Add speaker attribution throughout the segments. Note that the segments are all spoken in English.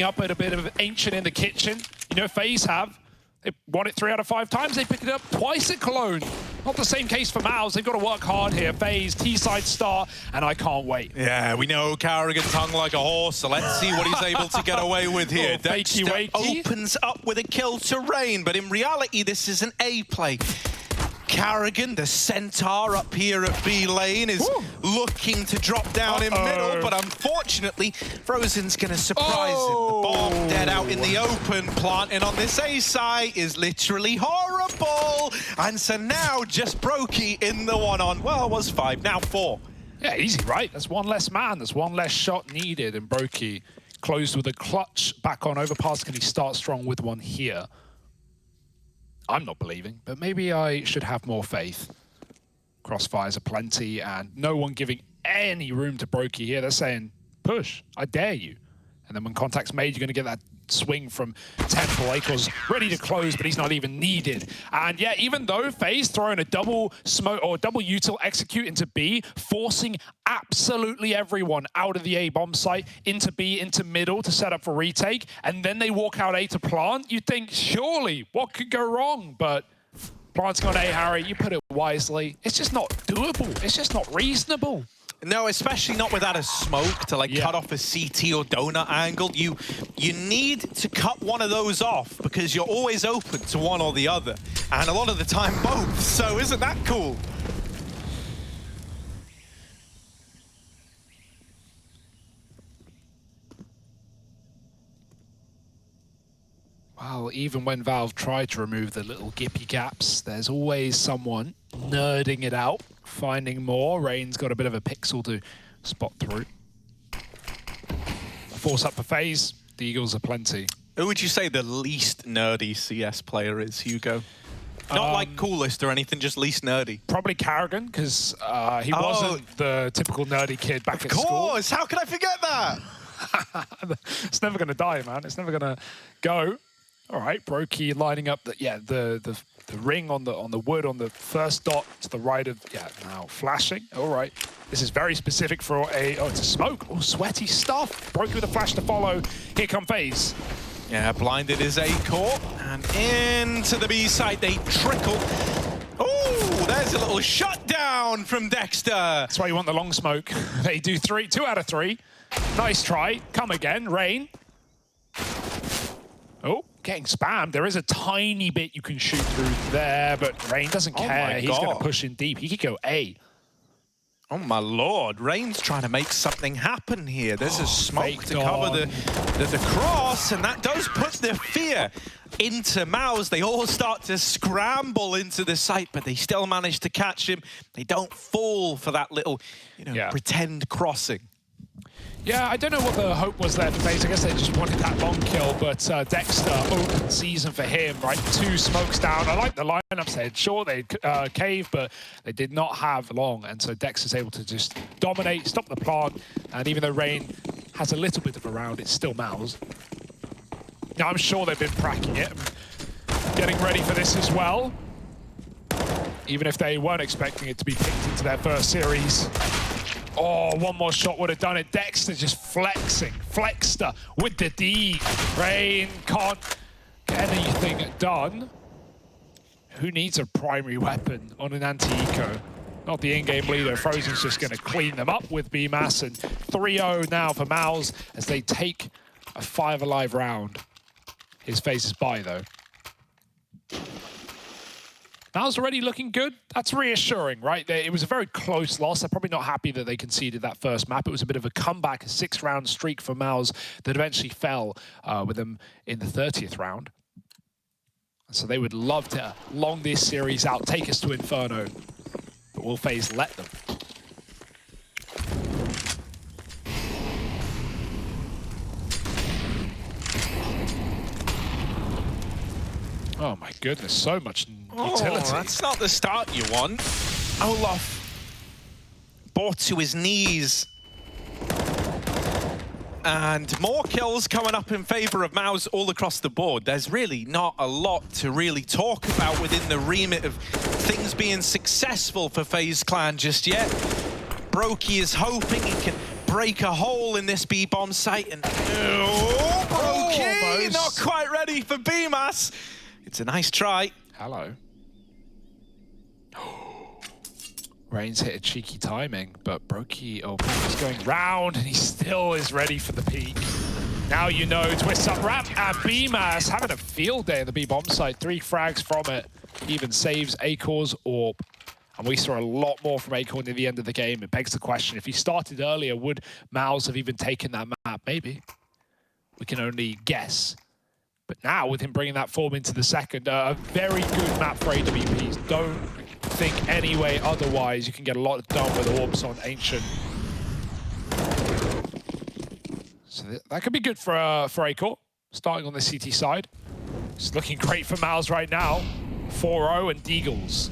Speaker 1: up at a bit of ancient in the kitchen. You know, FaZe have. They've won it 3 out of 5 times. They picked it up twice at Cologne. Not the same case for Mouse. They've got to work hard here. FaZe, T-side star, and I can't wait.
Speaker 2: Yeah, we know Carrigan's hung like a horse, so let's see what he's able to get away with here. Dexter opens up with a kill to Rain, but in reality, this is an A play. Carrigan, the centaur up here at B lane, is looking to drop down in middle, but unfortunately, Frozen's going to surprise him. The bomb dead out in the open. Planting on this A site is literally horrible. And so now just Brokey in the one-on. Well, it was 5, now 4.
Speaker 1: Yeah, easy, right? That's one less man. There's one less shot needed, and Brokey closed with a clutch back on overpass. Can he start strong with one here? I'm not believing, but maybe I should have more faith. Crossfires are plenty, and no one giving any room to Brokey here. They're saying, push, I dare you. And then when contact's made, you're going to get that swing from Temple. Akor's ready to close, but he's not even needed. And yeah, even though FaZe throwing a double smoke or double util execute into B, forcing absolutely everyone out of the A bomb site into B, into middle to set up for retake, and then they walk out A to plant, you think, surely, what could go wrong? But planting on A, Harry, you put it wisely. It's just not doable. It's just not reasonable.
Speaker 2: No, especially not without a smoke to cut off a CT or donut angle. You need to cut one of those off because you're always open to one or the other. And a lot of the time both, so isn't that cool?
Speaker 1: Well, even when Valve try to remove the little gippy gaps, there's always someone nerding it out, finding more. Rain's got a bit of a pixel to spot through. Force up for FaZe. The Eagles are plenty.
Speaker 2: Who would you say the least nerdy CS player is, Hugo? Not like coolest or anything, just least nerdy.
Speaker 1: Probably Carrigan, because he wasn't the typical nerdy kid back at school.
Speaker 2: Of course! How could I forget that?
Speaker 1: It's never going to die, man. It's never going to go. All right, Brokey lining up the ring on the wood on the first dot to the right of now flashing. All right, this is very specific for it's a smoke. Oh, sweaty stuff. Brokey with a flash to follow. Here come FaZe.
Speaker 2: Yeah, blinded is Akor, and into the B side they trickle. Oh, there's a little shutdown from Dexter.
Speaker 1: That's why you want the long smoke. They do 2 out of 3. Nice try. Come again, Rain. Oh, getting spammed. There is a tiny bit you can shoot through there, but Rain doesn't care. He's going to push in deep. He could go A.
Speaker 2: Oh my lord, Rain's trying to make something happen here. There's a smoke to cover the cross, and that does put the fear into Mouse. They all start to scramble into the site, but they still manage to catch him. They don't fall for that little, pretend crossing.
Speaker 1: Yeah, I don't know what the hope was there for FaZe. I guess they just wanted that long kill, but Dexter, open season for him, right? 2 smokes down. I like the lineups there. Sure, they cave, but they did not have long, and so Dexter's able to just dominate, stop the plant, and even though Rain has a little bit of a round, it's still Mouse. Now, I'm sure they've been pracking it, getting ready for this as well, even if they weren't expecting it to be picked into their first series. Oh, one more shot would have done it. Dexter just flexing. Flexter with the D. Rain can't get anything done. Who needs a primary weapon on an anti-eco? Not the in-game leader. Frozen's just going to clean them up with BMAS. And 3-0 now for Mouse as they take a 5 alive round. His face is by, though. Mouse already looking good. That's reassuring, right? It was a very close loss. They're probably not happy that they conceded that first map. It was a bit of a comeback, a 6-round streak for Mouse that eventually fell with them in the 30th round. So they would love to long this series out, take us to Inferno. But will FaZe let them? Oh my goodness, so much utility.
Speaker 2: That's not the start you want. Olaf brought to his knees. And more kills coming up in favor of Mouse all across the board. There's really not a lot to really talk about within the remit of things being successful for FaZe Clan just yet. Brokey is hoping he can break a hole in this B-bomb site. And Brokey, not quite ready for B-Mass. It's a nice try.
Speaker 1: Hello. Rain's hit a cheeky timing, but Brokey is going round, and he still is ready for the peak. Now you know, twists up ramp, and B-Mass having a field day in the B-bomb site. 3 frags from it, even saves Acor's AWP. And we saw a lot more from Acorn in the end of the game. It begs the question, if he started earlier, would Mouse have even taken that map? Maybe. We can only guess. But now, with him bringing that form into the second, a very good map for AWPs. Don't think any way otherwise. You can get a lot done with AWPs on Ancient. So that could be good for Acor, starting on the CT side. It's looking great for Mouse right now. 4-0 and Deagles.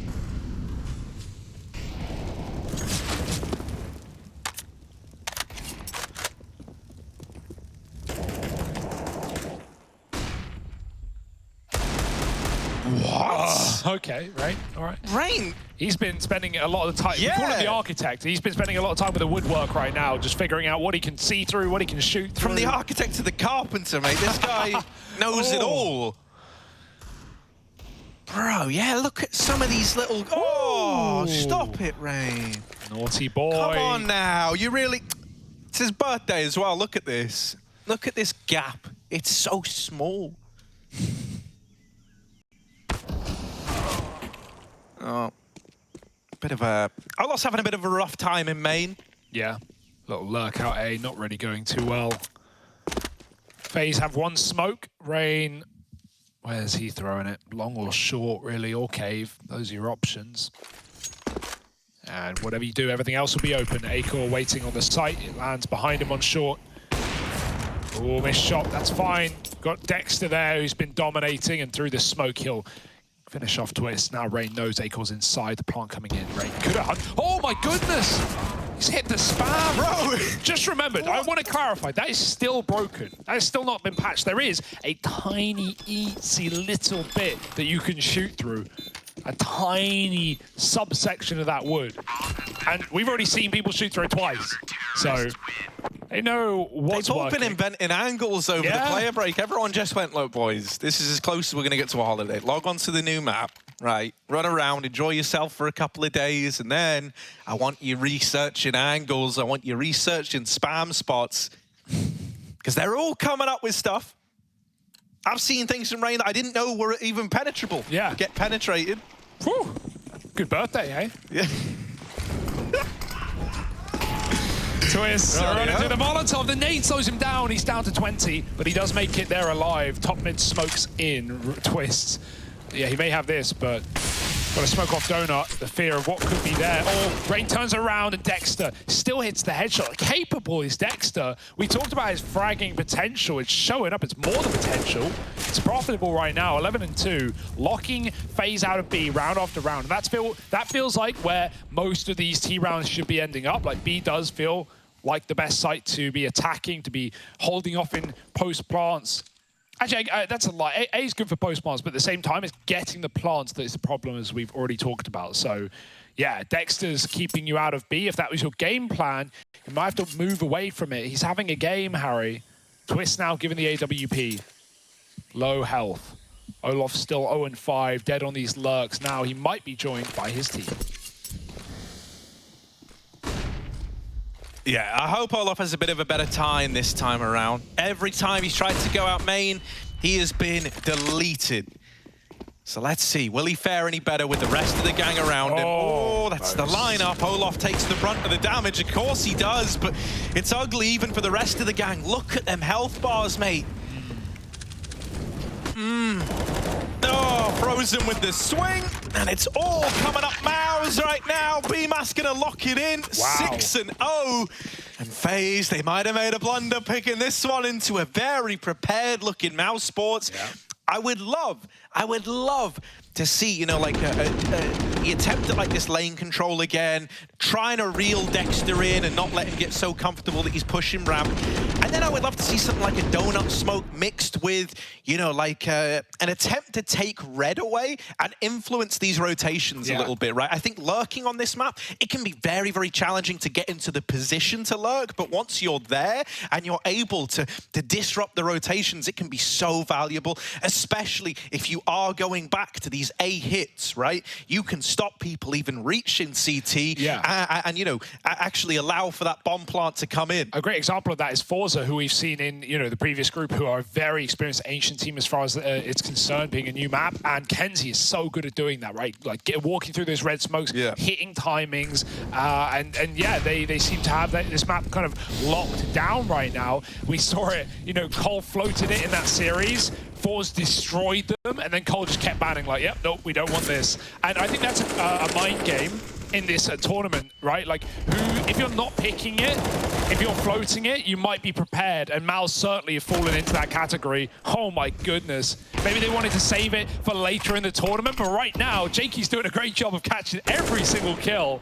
Speaker 2: What?
Speaker 1: Okay, right, all right.
Speaker 2: Rain.
Speaker 1: He's been spending a lot of time, we call him the architect. He's been spending a lot of time with the woodwork right now, just figuring out what he can see through, what he can shoot through.
Speaker 2: From the architect to the carpenter, mate. This guy knows it all. Bro, yeah, look at some of these little... Oh, stop it, Rain.
Speaker 1: Naughty boy.
Speaker 2: Come on now, you really... It's his birthday as well, look at this. Look at this gap. It's so small. Oh, bit of a... Olof's having a bit of a rough time in main.
Speaker 1: Yeah, little lurk out A, not really going too well. FaZe have 1 smoke. Rain, where's he throwing it? Long or short, really, or cave. Those are your options. And whatever you do, everything else will be open. Acor waiting on the site. It lands behind him on short. Oh, missed shot, that's fine. Got Dexter there, who's been dominating, and through the smoke, he'll finish off Twist. Now Rain knows Acor's inside, the plant coming in. Rain could have... Oh my goodness! He's hit the spam! Bro! Just remembered, I want to clarify, that is still broken. That has still not been patched. There is a tiny, easy little bit that you can shoot through. A tiny subsection of that wood. And we've already seen people shoot through it twice. So they know what's
Speaker 2: They've all
Speaker 1: working.
Speaker 2: been inventing angles over the player break. Everyone just went, look, boys, this is as close as we're going to get to a holiday. Log on to the new map, right? Run around, enjoy yourself for a couple of days, and then I want you researching angles. I want you researching spam spots. Because they're all coming up with stuff. I've seen things in Rain that I didn't know were even penetrable.
Speaker 1: Yeah.
Speaker 2: Get penetrated.
Speaker 1: Whew. Good birthday, eh?
Speaker 2: Yeah.
Speaker 1: Twist running through the Molotov. The nade slows him down. He's down to 20, but he does make it there alive. Top mid smokes in. Twist. Yeah, he may have this, but got a smoke off Donut. The fear of what could be there. Oh, Rain turns around and Dexter still hits the headshot. Capable is Dexter. We talked about his fragging potential. It's showing up. It's more than potential. It's profitable right now. 11-2, locking FaZe out of B round after round. And that feels like where most of these T rounds should be ending up. Like B does feel like the best site to be attacking, to be holding off in post plants. Actually, that's a lie. A is good for post plants, but at the same time, it's getting the plants that is the problem, as we've already talked about. So, yeah, Dexter's keeping you out of B. If that was your game plan, you might have to move away from it. He's having a game, Harry. Twist now given the AWP. Low health. Olof's still 0-5, dead on these lurks. Now he might be joined by his team.
Speaker 2: Yeah, I hope Olof has a bit of a better time this time around. Every time he's tried to go out main, he has been deleted. So let's see, will he fare any better with the rest of the gang around him? Oh, that's the lineup. Olof takes the brunt of the damage. Of course he does, but it's ugly even for the rest of the gang. Look at them health bars, mate. Oh, frozen with the swing, and it's all coming up Mouse right now. B-Mass gonna lock it in. Wow. 6-0. And FaZe, they might have made a blunder picking this one into a very prepared looking mousesports. Yeah. I would love I would love to see, you know, like he attempted like this lane control again, trying to reel Dexter in and not let him get so comfortable that he's pushing ramp. And then I would love to see something like a donut smoke mixed with, you know, like an attempt to take red away and influence these rotations a little bit, right? I think lurking on this map, it can be very, very challenging to get into the position to lurk, but once you're there and you're able to disrupt the rotations, it can be so valuable, especially if you are going back to these A hits, right? You can stop people even reaching CT and you know, actually allow for that bomb plant to come in.
Speaker 1: A great example of that is FaZe, who we've seen in, you know, the previous group, who are a very experienced Ancient team as far as it's concerned, being a new map. And Kenzie is so good at doing that, right? Like walking through those red smokes, hitting timings, and yeah, they seem to have this map kind of locked down right now. We saw it, you know, Cole floated it in that series. FaZe destroyed them, and then Cole just kept banning, like, yep, nope, we don't want this. And I think that's a mind game in this tournament, right? Like, if you're not picking it, if you're floating it, you might be prepared. And Mal's certainly have fallen into that category. Oh my goodness. Maybe they wanted to save it for later in the tournament, but right now, Jakey's doing a great job of catching every single kill.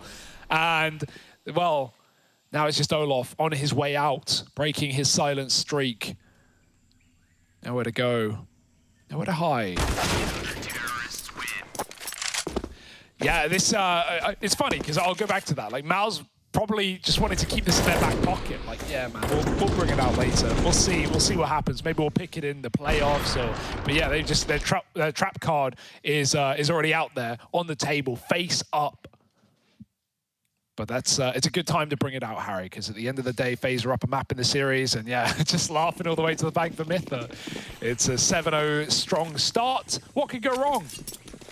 Speaker 1: And, well, now it's just Olof on his way out, breaking his silent streak. Nowhere to go. Nowhere to hide. Yeah, this it's funny because I'll go back to that. Like, Mal's probably just wanted to keep this in their back pocket. Like, yeah, man, we'll bring it out later. We'll see what happens. Maybe we'll pick it in the playoffs. But yeah, their trap card is already out there on the table, face up. But that's it's a good time to bring it out, Harry, because at the end of the day, FaZe are up a map in the series, and yeah, just laughing all the way to the bank for Mytha. It's a 7-0 strong start. What could go wrong?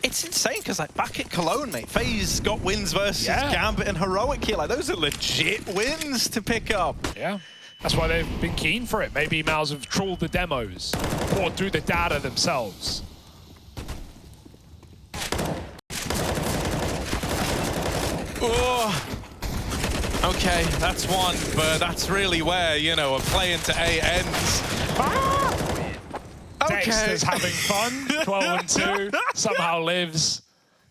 Speaker 2: It's insane, because like back at Cologne, mate, FaZe got wins versus Gambit and Heroic here. Like, those are legit wins to pick up.
Speaker 1: Yeah, that's why they've been keen for it. Maybe Mals have trawled the demos, poured through the data themselves.
Speaker 2: Oh. Okay, that's one, but that's really where, you know, a play into A ends.
Speaker 1: Okay. Dexter's having fun, 12-2, somehow lives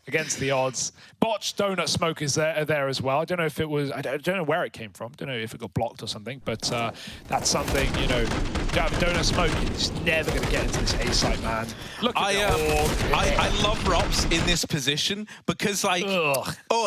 Speaker 1: against the odds. Botched donut smoke is there as well. I don't know if it was, I don't know where it came from. Don't know if it got blocked or something, but that's something, you know, you have donut smoke, you're just never going to get into this A site, man. Look at
Speaker 2: I love Rops in this position because, like,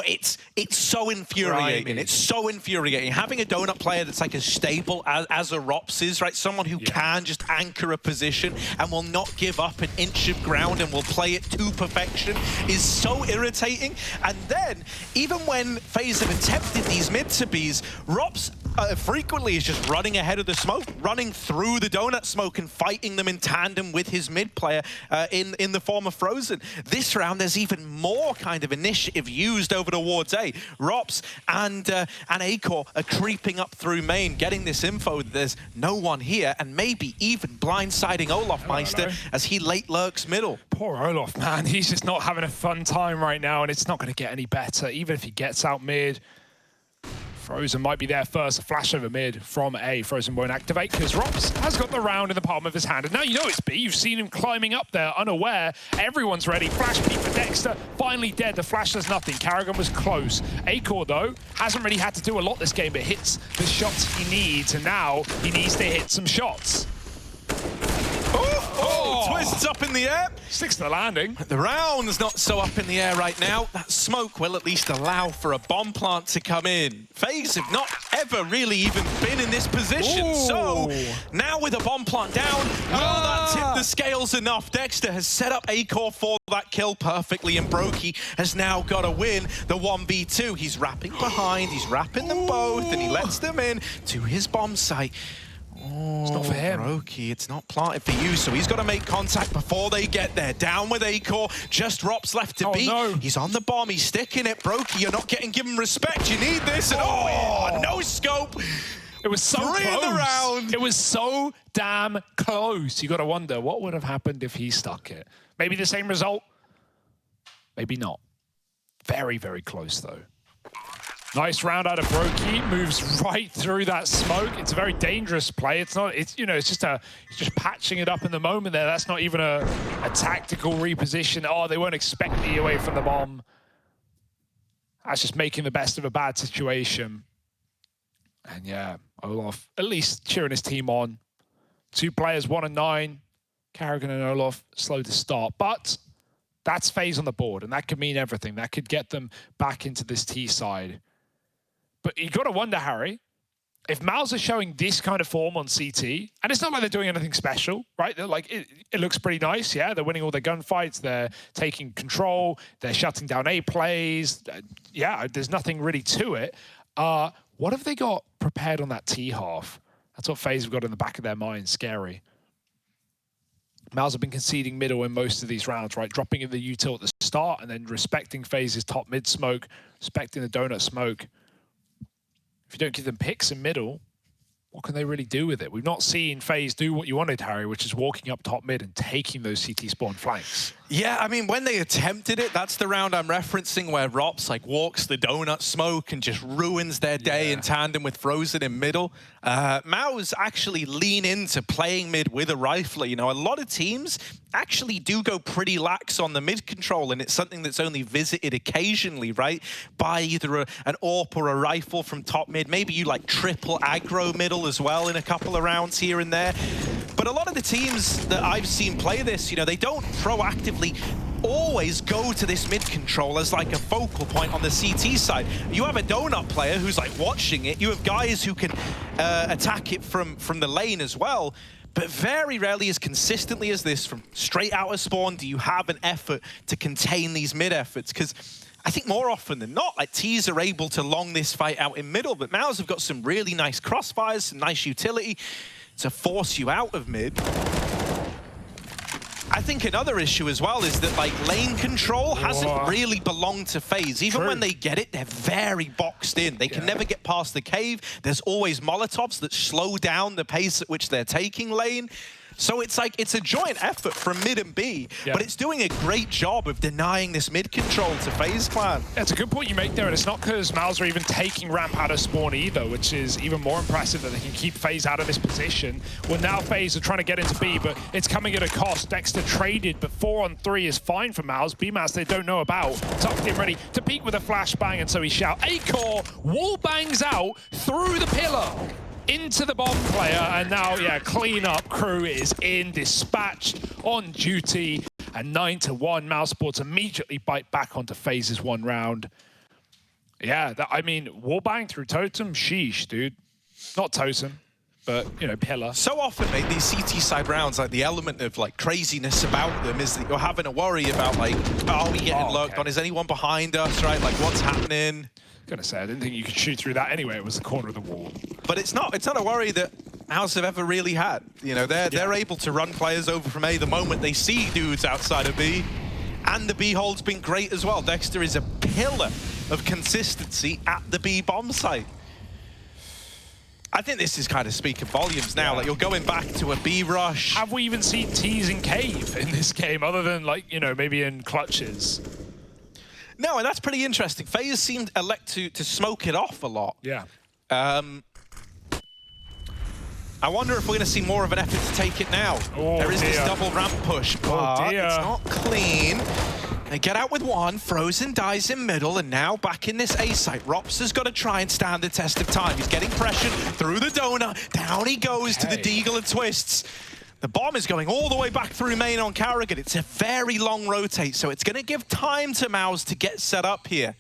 Speaker 2: it's so infuriating.
Speaker 1: Grimy.
Speaker 2: It's so infuriating. Having a donut player that's like as stable as a Rops is, right? Someone who can just anchor a position and will not give up an inch of ground and will play it to perfection is so irritating. And then, even when FaZe have attempted these mid-to-Bs, Rops frequently is just running ahead of the smoke, running through the donut smoke and fighting them in tandem with his mid player in the form of Frozen. This round, there's even more kind of initiative used over towards A. Rops and Acor are creeping up through main, getting this info that there's no one here, and maybe even blindsiding Olaf Meister as he late lurks middle.
Speaker 1: Poor Olaf, man. He's just not having a fun time right now, and it's not going to get any better, even if he gets out mid. Frozen might be there first. A flash over mid from A. Frozen won't activate because Rops has got the round in the palm of his hand. And now you know it's B. You've seen him climbing up there, unaware. Everyone's ready. Flash peek for Dexter. Finally dead. The flash does nothing. Karrigan was close. Acor, though, hasn't really had to do a lot this game, but hits the shots he needs. And now he needs to hit some shots.
Speaker 2: Twists up in the air.
Speaker 1: Sticks to the landing.
Speaker 2: The round's not so up in the air right now. That smoke will at least allow for a bomb plant to come in. FaZe have not ever really even been in this position.
Speaker 1: Ooh.
Speaker 2: So now with a bomb plant down, will that tip the scales enough? Dexter has set up Acor for that kill perfectly, and Brokey has now got to win the 1v2. He's wrapping behind, he's wrapping them both, and he lets them in to his bomb site. Oh,
Speaker 1: it's not for him.
Speaker 2: Brokey, it's not planted for you, so he's got to make contact before they get there. Down with Acor, just Rops left to beat.
Speaker 1: No.
Speaker 2: He's on the bomb, he's sticking it. Brokey, you're not given respect. You need this. And no scope.
Speaker 1: It was so close.
Speaker 2: In the round.
Speaker 1: It was so damn close. You got to wonder what would have happened if he stuck it. Maybe the same result. Maybe not. Very, very close, though. Nice round out of Brokey, moves right through that smoke. It's a very dangerous play. It's not, it's, you know, it's just patching it up in the moment there. That's not even a tactical reposition. Oh, they weren't expecting away from the bomb. That's just making the best of a bad situation. And yeah, Olaf at least cheering his team on. 2 players, 1 and 9. Karrigan and Olaf slow to start, but that's FaZe on the board, and that could mean everything. That could get them back into this T side. But you got to wonder, Harry, if Mouse are showing this kind of form on CT, and it's not like they're doing anything special, right? They're like, it looks pretty nice, yeah? They're winning all their gunfights, they're taking control, they're shutting down A plays. Yeah, there's nothing really to it. What have they got prepared on that T half? That's what FaZe have got in the back of their mind, scary. Mouse have been conceding middle in most of these rounds, right? Dropping in the util at the start and then respecting FaZe's top mid smoke, respecting the donut smoke. If you don't give them picks in middle, what can they really do with it? We've not seen FaZe do what you wanted, Harry, which is walking up top mid and taking those CT spawn flanks.
Speaker 2: Yeah, I mean, when they attempted it, that's the round I'm referencing where Rops like walks the donut smoke and just ruins their day in tandem with Frozen in middle. Maus actually lean into playing mid with a rifler. You know, a lot of teams actually do go pretty lax on the mid control, and it's something that's only visited occasionally, right? By either an AWP or a rifle from top mid. Maybe you like triple aggro middle as well in a couple of rounds here and there. But a lot of the teams that I've seen play this, you know, they don't proactively always go to this mid control as like a focal point on the CT side. You have a donut player who's like watching it. You have guys who can attack it from the lane as well. But very rarely, as consistently as this, from straight out of spawn, do you have an effort to contain these mid efforts. Because I think more often than not, like T's are able to long this fight out in middle, but Maus have got some really nice crossfires, some nice utility to force you out of mid. I think another issue as well is that like lane control hasn't really belonged to FaZe. Even when they get it, they're very boxed in. They can never get past the cave. There's always Molotovs that slow down the pace at which they're taking lane. So it's like, it's a joint effort from mid and B, but it's doing a great job of denying this mid control to FaZe Clan.
Speaker 1: It's a good point you make there, and it's not because Mouse are even taking ramp out of spawn either, which is even more impressive that they can keep FaZe out of this position. Well, now FaZe are trying to get into B, but it's coming at a cost. Dexter traded, but 4 on 3 is fine for Mouse. B-Mouse they don't know about. Tucked in ready to peek with a flashbang, and so he shout. A-core wall bangs out through the pillar into the bomb player, and now, clean up crew is in, dispatched, on duty, and 9-1. mousesports immediately bite back onto FaZe's 1 round. Yeah, I mean, wallbang through totem, sheesh, dude. Not totem, but, you know, pillar.
Speaker 2: So often, mate, these CT side rounds, like, the element of, like, craziness about them is that you're having to worry about, like, are we getting lurked on? Is anyone behind us, right? Like, what's happening?
Speaker 1: Gonna say, I didn't think you could shoot through that anyway. It was the corner of the wall.
Speaker 2: But it's not a worry that House have ever really had. You know, they're able to run players over from A the moment they see dudes outside of B. And the B hold's been great as well. Dexter is a pillar of consistency at the B bomb site. I think this is kind of speaking volumes now. Like, you're going back to a B rush.
Speaker 1: Have we even seen T's in cave in this game, other than, like, you know, maybe in clutches?
Speaker 2: No, and that's pretty interesting. FaZe seemed elect to smoke it off a lot.
Speaker 1: Yeah.
Speaker 2: I wonder if we're going to see more of an effort to take it now. There is this double ramp push, but it's not clean. They get out with 1, Frozen dies in middle, and now back in this A site. Rops has got to try and stand the test of time. He's getting pressured through the donut. Down he goes to the deagle and twists. The bomb is going all the way back through main on Karrigan. It's a very long rotate, so it's going to give time to Maus to get set up here.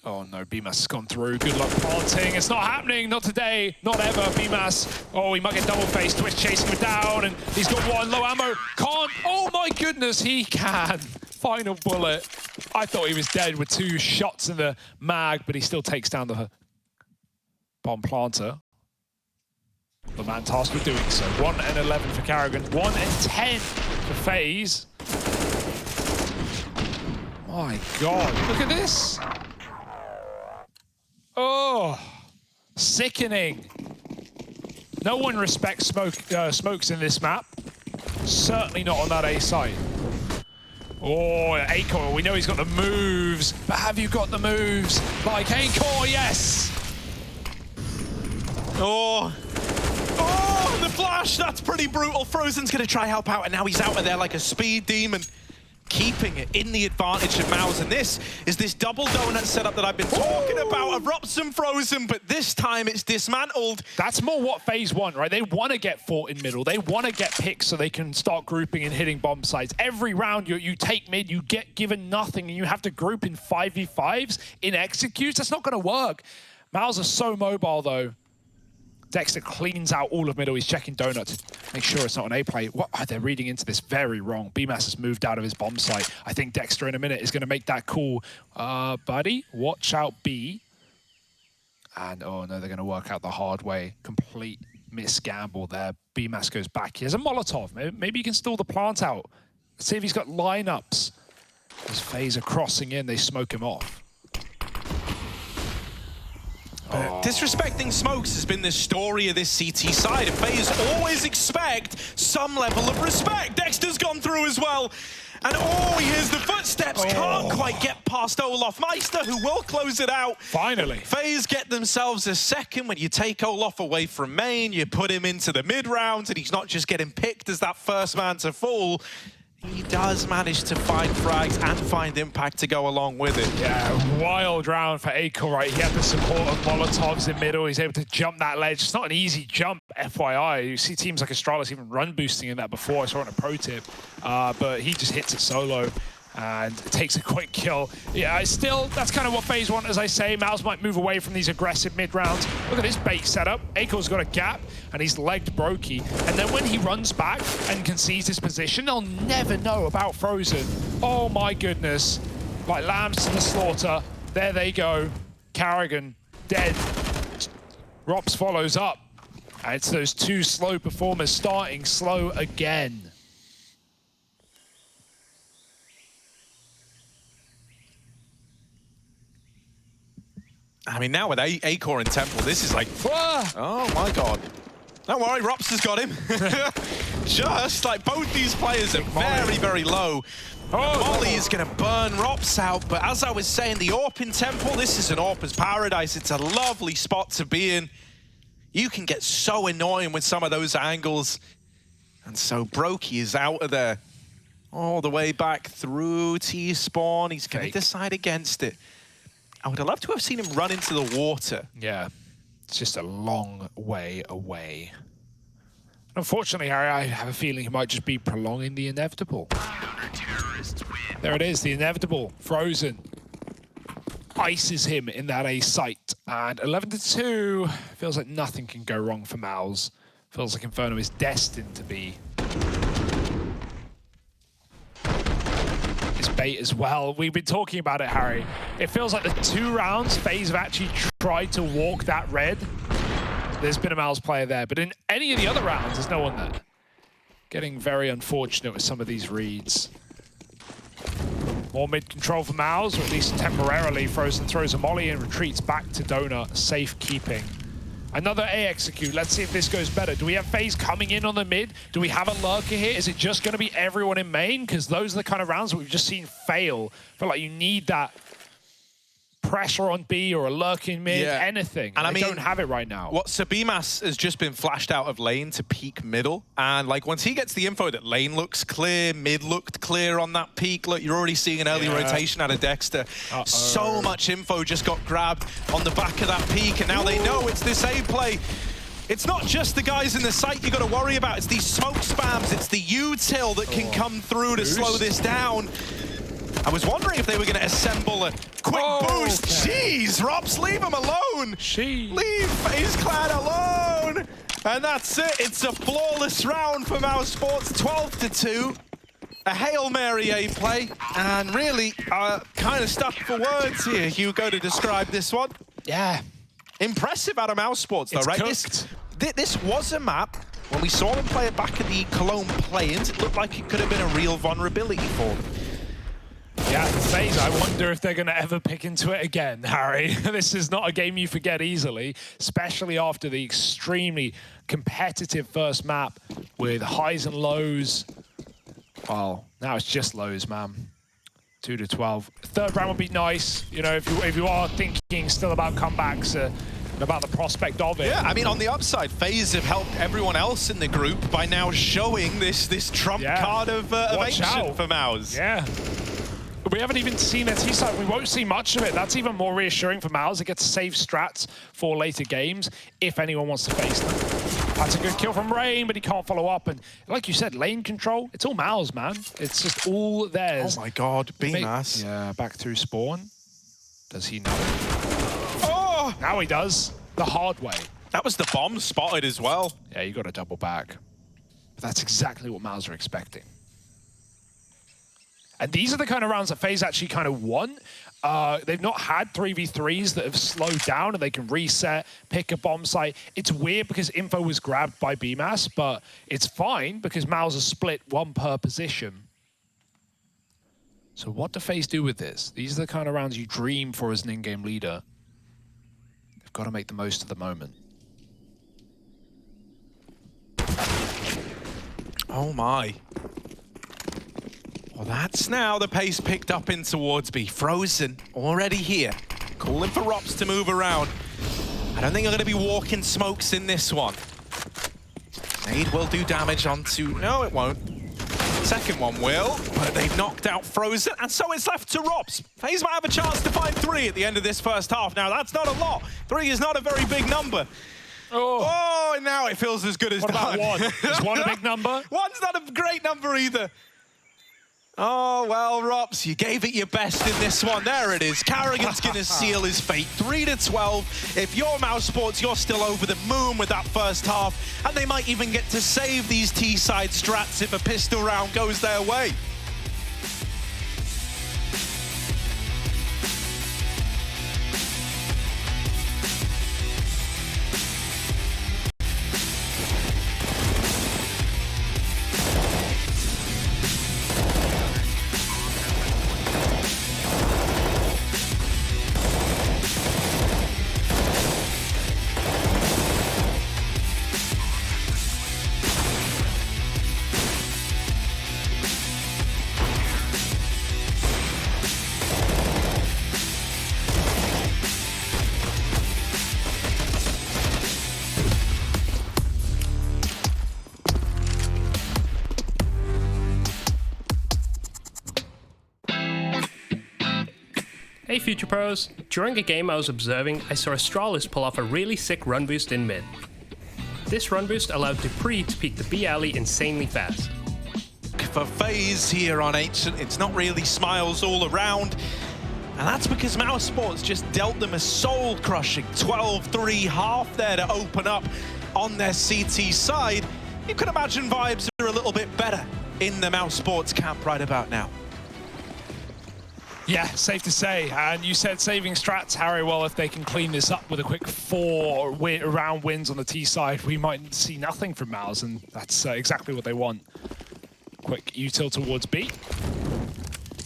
Speaker 1: Oh no, B-Mass has gone through. Good luck planting. It's not happening, not today, not ever. B-Mass, oh, he might get double-faced. Twitch chasing him down, and he's got 1, low ammo. Can't, oh my goodness, he can. Final bullet. I thought he was dead with 2 shots in the mag, but he still takes down the bomb planter. The man tasked with doing so. 1 and 11 for Karrigan, 1 and 10 for FaZe. My God, look at this. Oh, sickening. No one respects smokes in this map. Certainly not on that A site. Oh, Acor, we know he's got the moves, but have you got the moves? Like Acor, yes!
Speaker 2: Oh, the flash, that's pretty brutal. Frozen's gonna try help out, and now he's out of there like a speed demon, keeping it in the advantage of Mouse. And this is this double donut setup that I've been talking about of Rops and Frozen, but this time it's dismantled.
Speaker 1: That's more what FaZe want, right? They want to get fought in middle. They want to get picks so they can start grouping and hitting bomb sites. Every round you take mid, you get given nothing, and you have to group in 5v5s in executes. That's not going to work. Mouse are so mobile, though. Dexter cleans out all of middle. He's checking donut to make sure it's not an A play. What? Oh, they're reading into this very wrong. BMAS has moved out of his bomb site. I think Dexter in a minute is going to make that call. Buddy, watch out B. And oh no, they're going to work out the hard way. Complete miss gamble there. BMAS goes back. He has a Molotov. Maybe he can stall the plant out. Let's see if he's got lineups. As FaZe are crossing in, they smoke him off.
Speaker 2: Disrespecting smokes has been the story of this CT side. And FaZe always expect some level of respect. Dexter's gone through as well. And oh, he hears the footsteps. Can't quite get past Olaf Meister, who will close it out.
Speaker 1: Finally.
Speaker 2: FaZe get themselves a second. When you take Olaf away from main, you put him into the mid rounds, and he's not just getting picked as that first man to fall. He does manage to find frags and find impact to go along with it.
Speaker 1: Yeah, wild round for Acor, right? He had the support of Molotovs in middle. He's able to jump that ledge. It's not an easy jump, FYI. You see teams like Astralis even run boosting in that before. I saw it on a pro tip. But he just hits it solo and takes a quick kill. Yeah, still, that's kind of what FaZe want, as I say. Mouse might move away from these aggressive mid rounds. Look at this bait setup. Acor's got a gap, and he's legged Brokey. And then when he runs back and concedes his position, they'll never know about Frozen. Oh my goodness. Like lambs to the slaughter. There they go. Carrigan, dead. Rops follows up. And it's those two slow performers starting slow again.
Speaker 2: I mean, now with Acor and Temple, this is like, oh my God. Don't worry, Rops has got him. Just like both these players are very, very low. Molly is going to burn Rops out, but as I was saying, the AWP in Temple, this is an AWPer's paradise. It's a lovely spot to be in. You can get so annoying with some of those angles. And so Brokey is out of there. All the way back through T-spawn. He's going to decide against it. I would have loved to have seen him run into the water.
Speaker 1: Yeah, it's just a long way away. Unfortunately, Harry, I have a feeling he might just be prolonging the inevitable. There it is, the inevitable. Frozen ices him in that A site. And 11-2, feels like nothing can go wrong for Mouse. Feels like Inferno is destined to be bait as well. We've been talking about it, Harry. It feels like the 2 rounds FaZe have actually tried to walk that red. There's been a Mouse player there, but in any of the other rounds, there's no one there. Getting very unfortunate with some of these reads. More mid control for Mouse, or at least temporarily. Frozen throws a molly and retreats back to Donut, safekeeping. Another A execute. Let's see if this goes better. Do we have FaZe coming in on the mid? Do we have a lurker here? Is it just going to be everyone in main? Because those are the kind of rounds that we've just seen fail. I feel like you need that pressure on B or a lurk in mid, anything. And I mean, don't have it right now.
Speaker 2: So BMAS has just been flashed out of lane to peak middle. And like once he gets the info that lane looks clear, mid looked clear on that peak, look, you're already seeing an early rotation out of Dexter. So much info just got grabbed on the back of that peak, and now they know it's this A play. It's not just the guys in the site you got to worry about, it's these smoke spams, it's the U-Till that can come through to slow this down. I was wondering if they were going to assemble a quick boost. Jeez, Rops, leave him alone. Leave FaZe Clan alone. And that's it. It's a flawless round for mousesports, 12-2. A Hail Mary A play. And really, kind of stuck for words here, Hugo, to describe this one.
Speaker 1: Yeah.
Speaker 2: Impressive out of mousesports, though, right? This was a map. When we saw them play it back at the Cologne play-ins, it looked like it could have been a real vulnerability for them.
Speaker 1: Yeah, FaZe, I wonder if they're going to ever pick into it again, Harry. This is not a game you forget easily, especially after the extremely competitive first map with highs and lows. Well, now it's just lows, man. 2-12. Third round would be nice, you know, if you are thinking still about comebacks and about the prospect of it.
Speaker 2: Yeah, I mean, on the upside, FaZe have helped everyone else in the group by now showing this trump card of ancient for Mouse.
Speaker 1: Yeah. We haven't even seen a T-side. We won't see much of it. That's even more reassuring for Mouse. It gets save strats for later games if anyone wants to face them. That's a good kill from Rain, but he can't follow up. And like you said, lane control, it's all Mouse, man. It's just all theirs.
Speaker 2: Oh my God, B-Mass.
Speaker 1: Yeah, back through spawn. Does he know? Oh! Now he does. The hard way.
Speaker 2: That was the bomb spotted as well.
Speaker 1: Yeah, you got to double back. But that's exactly what Mouse are expecting. And these are the kind of rounds that FaZe actually kind of want. They've not had 3v3s that have slowed down and they can reset, pick a bomb site. It's weird because info was grabbed by B-Mass, but it's fine because Mouse are split one per position. So what do FaZe do with this? These are the kind of rounds you dream for as an in-game leader. They've got to make the most of the moment.
Speaker 2: Oh my. Well, that's now the pace picked up in towards B. Frozen already here. Calling for Rops to move around. I don't think they're going to be walking smokes in this one. Nade will do damage onto... No, it won't. Second one will, but they've knocked out Frozen, and so it's left to Rops. FaZe might have a chance to find 3 at the end of this first half. Now, that's not a lot. 3 is not a very big number. Oh, and now it feels as good as
Speaker 1: done. What about 1? Is 1 a big number?
Speaker 2: 1's not a great number either. Oh, well, Rops, you gave it your best in this one. There it is. Carrigan's going to seal his fate. 3-12. If you're mousesports, you're still over the moon with that first half. And they might even get to save these T-side strats if a pistol round goes their way.
Speaker 3: Hey Future Pros, during a game I was observing, I saw Astralis pull off a really sick run boost in mid. This run boost allowed Dupree to peek the B alley insanely fast.
Speaker 2: For FaZe here on Ancient, it's not really smiles all around. And that's because mousesports just dealt them a soul-crushing 12-3 half there to open up on their CT side. You could imagine vibes are a little bit better in the mousesports camp right about now.
Speaker 1: Yeah, safe to say. And you said saving strats, Harry. Well, if they can clean this up with a quick 4 round wins on the T side, we might see nothing from Mouse, and that's exactly what they want. Quick util towards B.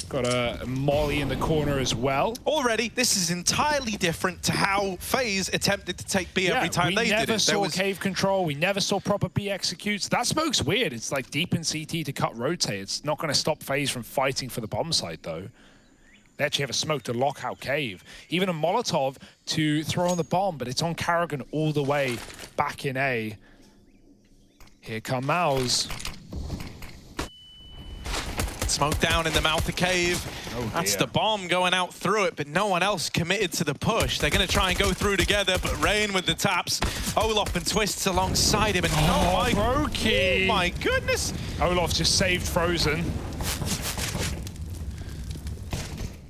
Speaker 1: Got a Molly in the corner as well.
Speaker 2: Already, this is entirely different to how FaZe attempted to take B every time they did it.
Speaker 1: We never saw cave control. We never saw proper B executes. That smoke's weird. It's like deep in CT to cut rotate. It's not going to stop FaZe from fighting for the bomb site, though. They actually have a smoke to lock out cave. Even a Molotov to throw on the bomb, but it's on Carrigan all the way back in A. Here come Mouse.
Speaker 2: Smoke down in the mouth of cave.
Speaker 1: Oh,
Speaker 2: that's the bomb going out through it, but no one else committed to the push. They're going to try and go through together, but Rain with the taps. Olaf and Twists alongside him. And
Speaker 1: oh
Speaker 2: my goodness.
Speaker 1: Olaf just saved Frozen.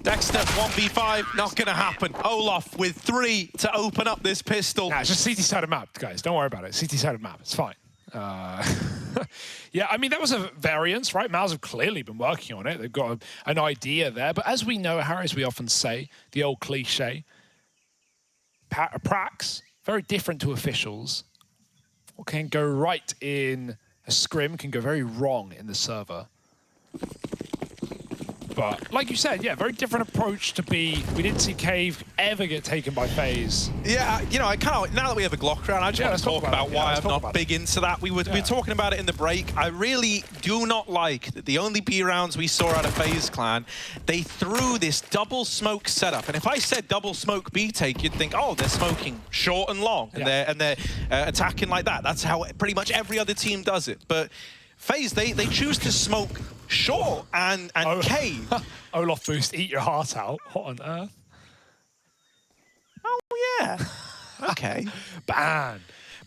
Speaker 2: Dexter, 1v5, not going to happen. Olaf with 3 to open up this pistol.
Speaker 1: Nah, it's just CT side of map, guys. Don't worry about it. CT side of map. It's fine. Yeah, I mean, that was a variance, right? Mouse have clearly been working on it. They've got an idea there. But as we know, Harry, as we often say, the old cliche, pracs, very different to officials. What can go right in a scrim can go very wrong in the server. But like you said, yeah, very different approach to B. We didn't see Cave ever get taken by FaZe.
Speaker 2: Yeah, you know, I kind of, now that we have a Glock round, I just want to talk about why I'm not big into that. We were talking about it in the break. I really do not like that the only B rounds we saw out of FaZe Clan, they threw this double smoke setup. And if I said double smoke B take, you'd think, oh, they're smoking short and long, and they're attacking like that. That's how pretty much every other team does it. But FaZe, they choose to smoke short and cave.
Speaker 1: Olaf boost, eat your heart out. What on earth?
Speaker 2: Oh, yeah. Okay.
Speaker 1: Ban.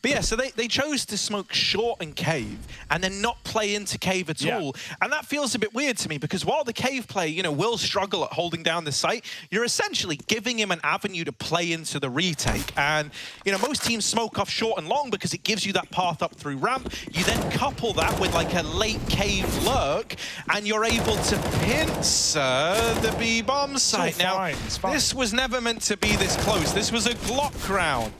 Speaker 2: But yeah, so they chose to smoke short and cave and then not play into cave at all. And that feels a bit weird to me because while the cave play, you know, will struggle at holding down the site, you're essentially giving him an avenue to play into the retake. And, you know, most teams smoke off short and long because it gives you that path up through ramp. You then couple that with like a late cave lurk and you're able to pincer the B bomb site. Now, this was never meant to be this close. This was a Glock round.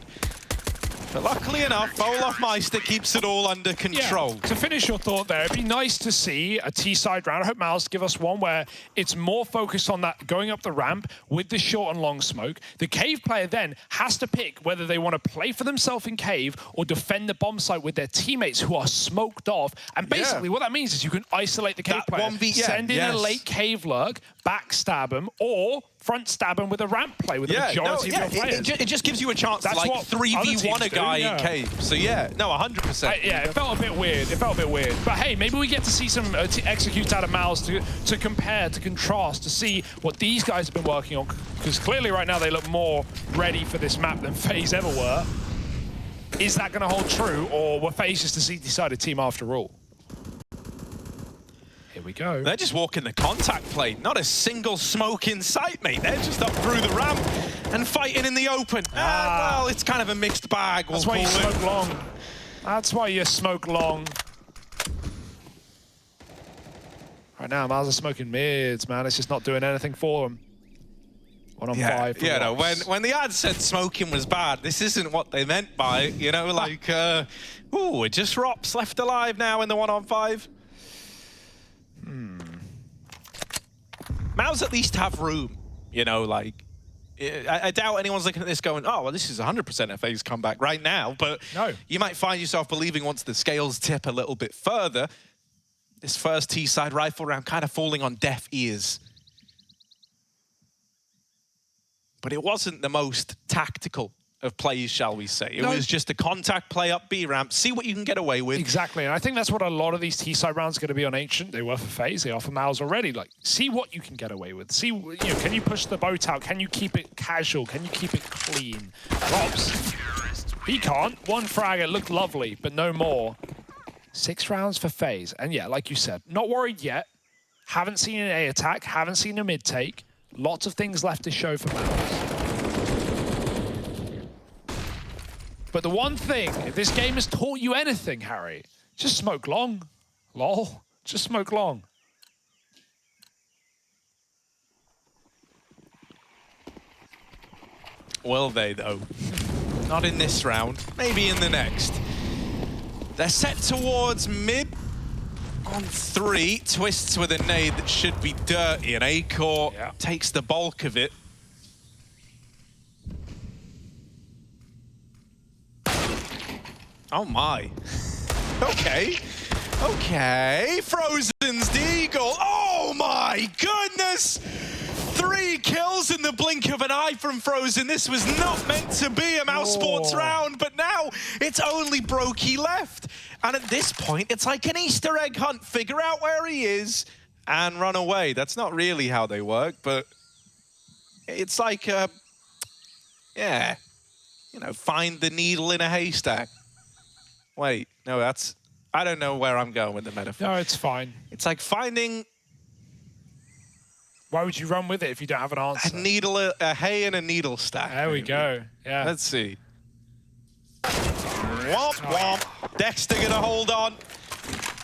Speaker 2: But luckily enough, Olaf Meister keeps it all under control.
Speaker 1: Yeah. To finish your thought there, it'd be nice to see a T-side round. I hope Mouse give us one where it's more focused on that going up the ramp with the short and long smoke. The cave player then has to pick whether they want to play for themselves in cave or defend the bomb site with their teammates who are smoked off. And basically what that means is you can isolate the cave player, send in a late cave lurk, backstab them, or front stab him with a ramp play with the majority of your players.
Speaker 2: It just gives you a chance to like 3v1 a guy in cave. So yeah, no, 100%.
Speaker 1: Yeah, it felt a bit weird. It felt a bit weird. But hey, maybe we get to see some executes out of Mouse to compare, to contrast, to see what these guys have been working on. Because clearly right now they look more ready for this map than FaZe ever were. Is that going to hold true, or were FaZe just a C-decided team after all? Here we go.
Speaker 2: They're just walking the contact plane. Not a single smoke in sight, mate. They're just up through the ramp and fighting in the open. Well, it's kind of a mixed bag.
Speaker 1: That's why you smoke long. That's why you smoke long. Right now, Miles are smoking mids, man. It's just not doing anything for them. 1 on 5.
Speaker 2: Yeah, no, when the ad said smoking was bad, this isn't what they meant by it. You know, like, ooh, it just Rops left alive now in the 1 on 5. Mouse at least have room, you know, like, I doubt anyone's looking at this going, oh, well, this is 100% a FaZe comeback right now, but you might find yourself believing once the scales tip a little bit further, this first T-side rifle round kind of falling on deaf ears. But it wasn't the most tactical of plays, shall we say. It was just a contact play up B ramp, see what you can get away with.
Speaker 1: Exactly, and I think that's what a lot of these T-side rounds are going to be on Ancient. They were for FaZe, they are for Mouse already. Like, see what you can get away with. See, you know, can you push the boat out? Can you keep it casual? Can you keep it clean? Robs, he can't. 1 frag, it looked lovely, but no more. 6 rounds for FaZe, and yeah, like you said, not worried yet. Haven't seen an A attack, haven't seen a mid take. Lots of things left to show for Mouse. But the one thing, if this game has taught you anything, Harry, just smoke long. Lol. Just smoke long.
Speaker 2: Will they, though? Not in this round. Maybe in the next. They're set towards mid on 3. Twists with a nade that should be dirty. And A-Core takes the bulk of it. Oh my. Okay. Okay. Frozen's Deagle. Oh my goodness! 3 kills in the blink of an eye from Frozen. This was not meant to be a mousesports round, but now it's only Brokey left. And at this point, it's like an Easter egg hunt. Figure out where he is and run away. That's not really how they work, but it's like, yeah, you know, find the needle in a haystack. Wait, no, that's... I don't know where I'm going with the metaphor.
Speaker 1: No, it's fine.
Speaker 2: It's like finding...
Speaker 1: Why would you run with it if you don't have an answer?
Speaker 2: A needle, a hay and a needle stack.
Speaker 1: There we go, yeah.
Speaker 2: Let's see. Womp, womp. Dexter gonna hold on.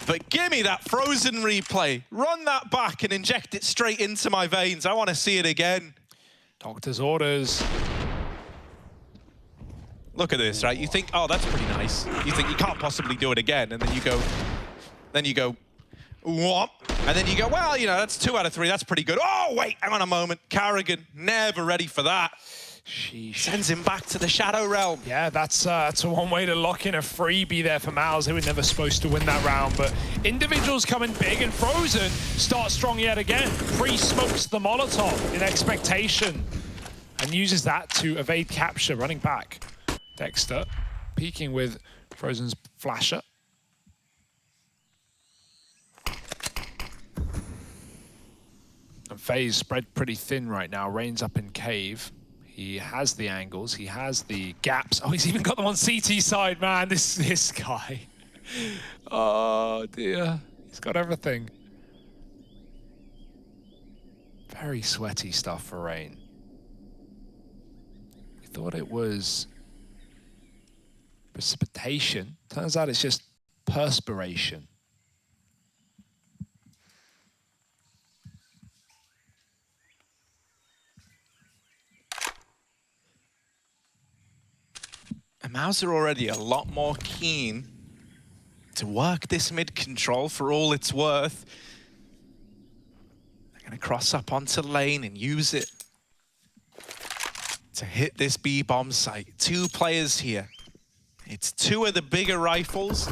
Speaker 2: But give me that Frozen replay. Run that back and inject it straight into my veins. I want to see it again.
Speaker 1: Doctor's orders.
Speaker 2: Look at this, right? You think, oh, that's pretty nice. You think you can't possibly do it again, and then you go, What? And then you go, well, you know, that's 2 out of 3. That's pretty good. Oh, wait, hang on a moment. Karrigan, never ready for that.
Speaker 1: Sheesh.
Speaker 2: Sends him back to the Shadow Realm.
Speaker 1: Yeah, that's one way to lock in a freebie there for Mouse. They were never supposed to win that round, but individuals coming big, and Frozen starts strong yet again. Pre-smokes the Molotov in expectation and uses that to evade capture, running back. Dexter peeking with Frozen's flasher. And FaZe spread pretty thin right now. Rain's up in cave. He has the angles, he has the gaps. Oh, he's even got them on CT side, man. This guy. Oh dear. He's got everything. Very sweaty stuff for Rain. We thought it was precipitation. Turns out it's just perspiration.
Speaker 2: And Mouse are already a lot more keen to work this mid control for all it's worth. They're going to cross up onto lane and use it to hit this B bomb site. 2 players here. It's 2 of the bigger rifles.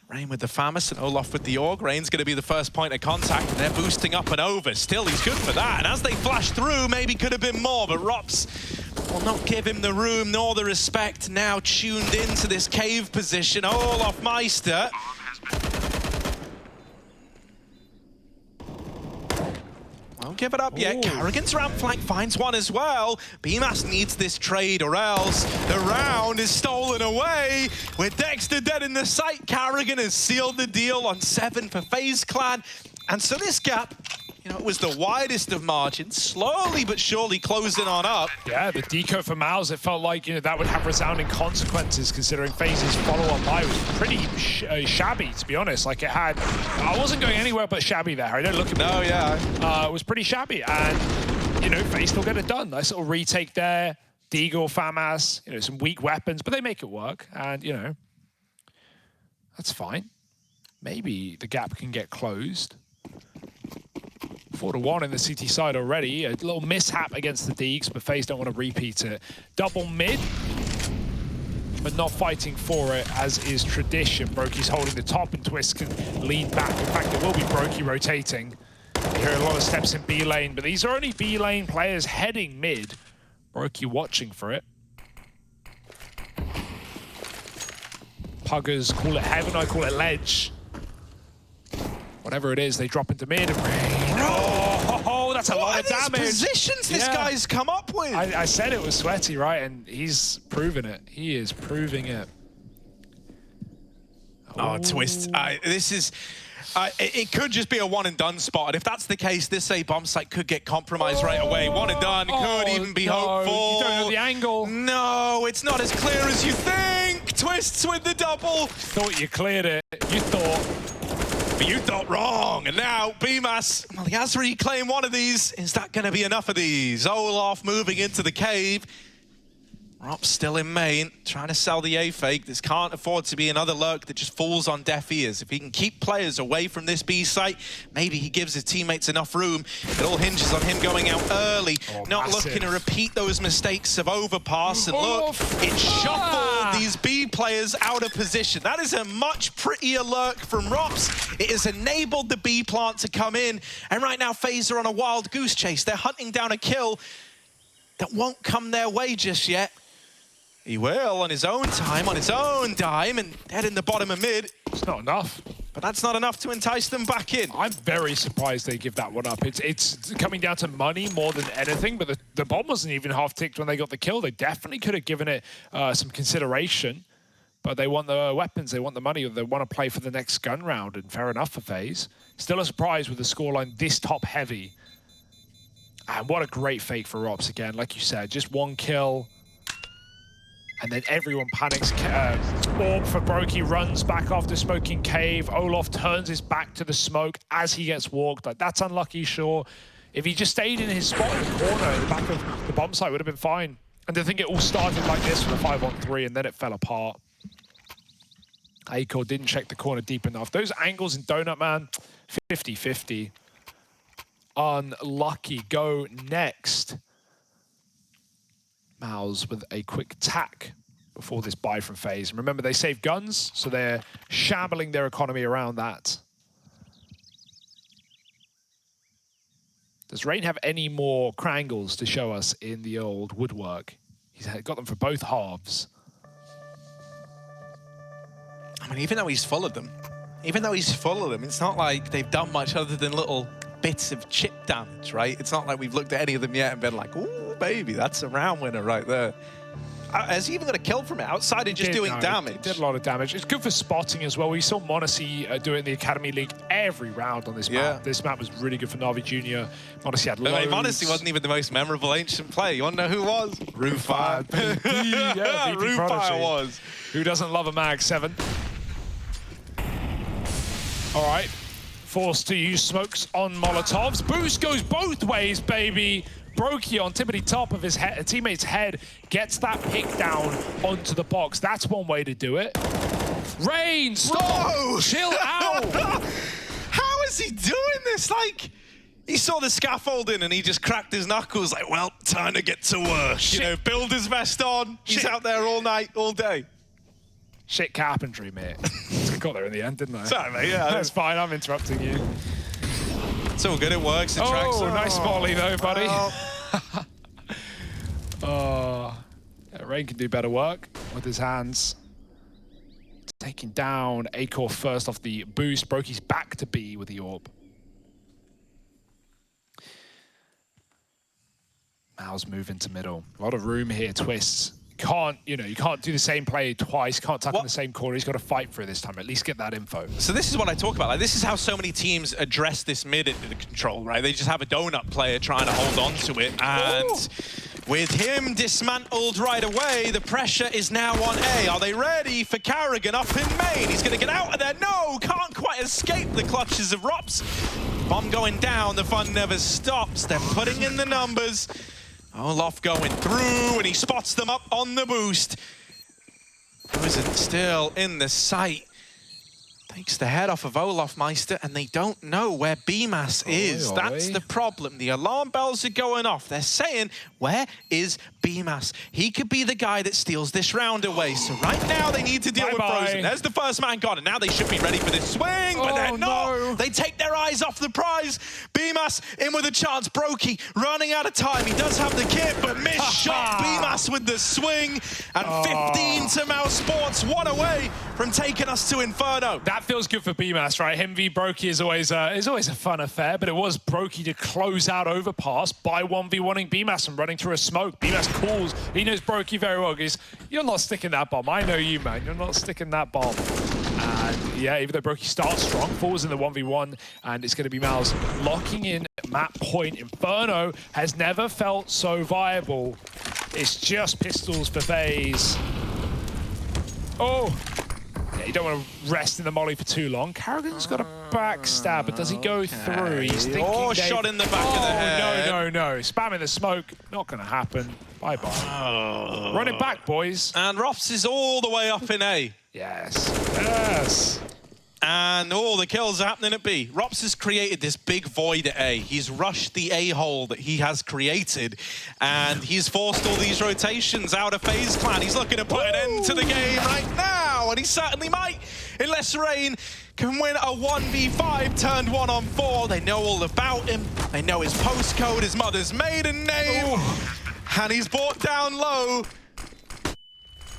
Speaker 2: Rain with the FAMAS and Olaf with the AUG. Rain's going to be the first point of contact, and they're boosting up and over. Still, he's good for that. And as they flash through, maybe could have been more, but Rops will not give him the room nor the respect. Now tuned into this cave position. Olaf Meister. Won't give it up yet. Karrigan's ramp flank finds one as well. BMAS needs this trade or else the round is stolen away. With Dexter dead in the site, Karrigan has sealed the deal on 7 for FaZe Clan. And so this gap, you know, it was the widest of margins, slowly but surely closing on up.
Speaker 1: Yeah, the deco for Mouse, it felt like, you know, that would have resounding consequences considering FaZe's follow-on buy was pretty shabby, to be honest. Like, it had, I wasn't going anywhere but shabby there. I don't look at me.
Speaker 2: No, yeah.
Speaker 1: It was pretty shabby, and, you know, FaZe still get it done. Nice little retake there. Deagle, FAMAS, you know, some weak weapons, but they make it work, and, you know, that's fine. Maybe the gap can get closed. 4-1 in the CT side already. A little mishap against the Deags, but FaZe don't want to repeat it. Double mid, but not fighting for it, as is tradition. Brokey's holding the top, and Twist can lean back. In fact, it will be Brokey rotating. You hear a lot of steps in B lane, but these are only B lane players heading mid. Brokey watching for it. Puggers call it heaven, I call it ledge. Whatever it is, they drop into mid and Rain. Oh, that's a lot of damage.
Speaker 2: What are these positions this guy's come up with?
Speaker 1: I said it was sweaty, right? And he's proven it. He is proving it.
Speaker 2: Oh, Twist. This is... it could just be a one and done spot, and if that's the case, this A bomb site could get compromised right away. One and done could even be hopeful.
Speaker 1: You don't know the angle.
Speaker 2: No, it's not as clear as you think. Twists with the double.
Speaker 1: Thought you cleared it. You thought.
Speaker 2: But you thought wrong. And now BMAS, well, he has reclaimed one of these. Is that going to be enough of these? Olaf moving into the cave. Rops still in main, trying to sell the A fake. This can't afford to be another lurk that just falls on deaf ears. If he can keep players away from this B site, maybe he gives his teammates enough room. It all hinges on him going out early, not looking to repeat those mistakes of overpass. And look, it shuffled these B players out of position. That is a much prettier lurk from Rops. It has enabled the B plant to come in. And right now, FaZe are on a wild goose chase. They're hunting down a kill that won't come their way just yet. He will on his own time, on his own dime, and dead in the bottom of mid.
Speaker 1: It's not enough.
Speaker 2: But that's not enough to entice them back in.
Speaker 1: I'm very surprised they give that one up. It's coming down to money more than anything, but the bomb wasn't even half ticked when they got the kill. They definitely could have given it some consideration, but they want the weapons, they want the money, they want to play for the next gun round, and fair enough for FaZe. Still a surprise with the scoreline this top heavy. And what a great fake for Rops again. Like you said, just one kill. And then everyone panics. Orb for Brokey runs back after smoking cave. Olaf turns his back to the smoke as he gets walked. Like, that's unlucky, sure. If he just stayed in his spot in the corner at the back of the bomb site, would have been fine. And I think it all started like this for the 5-on-3, and then it fell apart. Acor didn't check the corner deep enough. Those angles in Donut, man, 50-50. Unlucky. Go next. Mouse with a quick tack before this buy from FaZe. And remember, they save guns, so they're shambling their economy around that. Does Rain have any more Krangles to show us in the old woodwork? He's got them for both halves.
Speaker 2: I mean, even though he's full of them, it's not like they've done much other than little bits of chip damage, right? It's not like we've looked at any of them yet and been like, ooh, baby, that's a round winner right there. Has he even got a kill from it outside of just doing damage?
Speaker 1: It did a lot of damage. It's good for spotting as well. We saw Monacy do it in the Academy League every round on this map. This map was really good for Na'Vi Jr. Monacy had loads.
Speaker 2: Monacy wasn't even the most memorable ancient player. You want to know who was? Rufire.
Speaker 1: Yeah,
Speaker 2: Rufire was.
Speaker 1: Who doesn't love a Mag 7? All right. Forced to use smokes on Molotovs. Boost goes both ways, baby. Brokey on tippity top of his teammate's head gets that pick down onto the box. That's one way to do it. Rain, stop!
Speaker 2: Whoa.
Speaker 1: Chill out!
Speaker 2: How is he doing this? Like, he saw the scaffolding and he just cracked his knuckles like, well, time to get to work.
Speaker 1: Shit.
Speaker 2: You know, build his vest on. He's out there all night, all day.
Speaker 1: Shit carpentry, mate. Got there in the end, didn't I?
Speaker 2: Sorry, mate, yeah.
Speaker 1: That's fine, I'm interrupting you.
Speaker 2: It's all good, it works, it tracks.
Speaker 1: Oh, nice volley though, buddy. Yeah, Rain can do better work with his hands. Taking down Acor first off the boost. Brokey's back to B with the AWP. Mouse move into middle. A lot of room here, Twists. You can't do the same play twice, can't tuck in the same corner. He's got to fight for it this time, at least get that info.
Speaker 2: So this is what I talk about. Like, this is how so many teams address this mid into the control, right? They just have a donut player trying to hold on to it. And with him dismantled right away, the pressure is now on A. Are they ready for Karrigan up in main? He's going to get out of there. No, can't quite escape the clutches of Rops. Bomb going down, the fun never stops. They're putting in the numbers. Olaf going through, and he spots them up on the boost. Wizard still in the sight. Takes the head off of Olaf Meister, and they don't know where BMAS is. That's the problem. The alarm bells are going off. They're saying, where is BMAS? He could be the guy that steals this round away. So right now, they need to deal with Frozen. There's the first man gone, and now they should be ready for this swing, but they're not. No. They take their eyes off the prize. BMAS in with a chance. Brokey running out of time. He does have the kit, but missed shot. BMAS with the swing, and 15 to mousesports. One away from taking us to Inferno.
Speaker 1: That feels good for BMAS, right? Him v Brokey is always a fun affair, but it was Brokey to close out Overpass by 1v1ing BMAS and running through a smoke. BMAS calls. He knows Brokey very well. He's, you're not sticking that bomb. I know you, man. You're not sticking that bomb. And yeah, even though Brokey starts strong, falls in the 1v1, and it's going to be Mouse locking in map point. Inferno has never felt so viable. It's just pistols for FaZe. Oh. Yeah, you don't want to rest in the molly for too long. Karrigan's got a backstab, but does he go through? He's thinking
Speaker 2: shot in the back of the head.
Speaker 1: No. Spamming the smoke. Not going to happen. Bye-bye. Run it back, boys.
Speaker 2: And Rops is all the way up in A.
Speaker 1: Yes.
Speaker 2: And all the kills are happening at B. Rops has created this big void at A. He's rushed the A-hole that he has created, and he's forced all these rotations out of FaZe Clan. He's looking to put an end to the game right now, and he certainly might, unless Rain can win a 1v5 turned 1-on-4. They know all about him. They know his postcode, his mother's maiden name, and he's brought down low.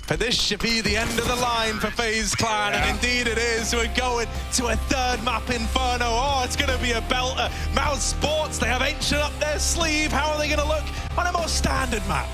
Speaker 2: But this should be the end of the line for FaZe Clan, and indeed it is. We're going to a third map, Inferno. Oh, it's going to be a belter. mousesports, they have Ancient up their sleeve. How are they going to look on a more standard map?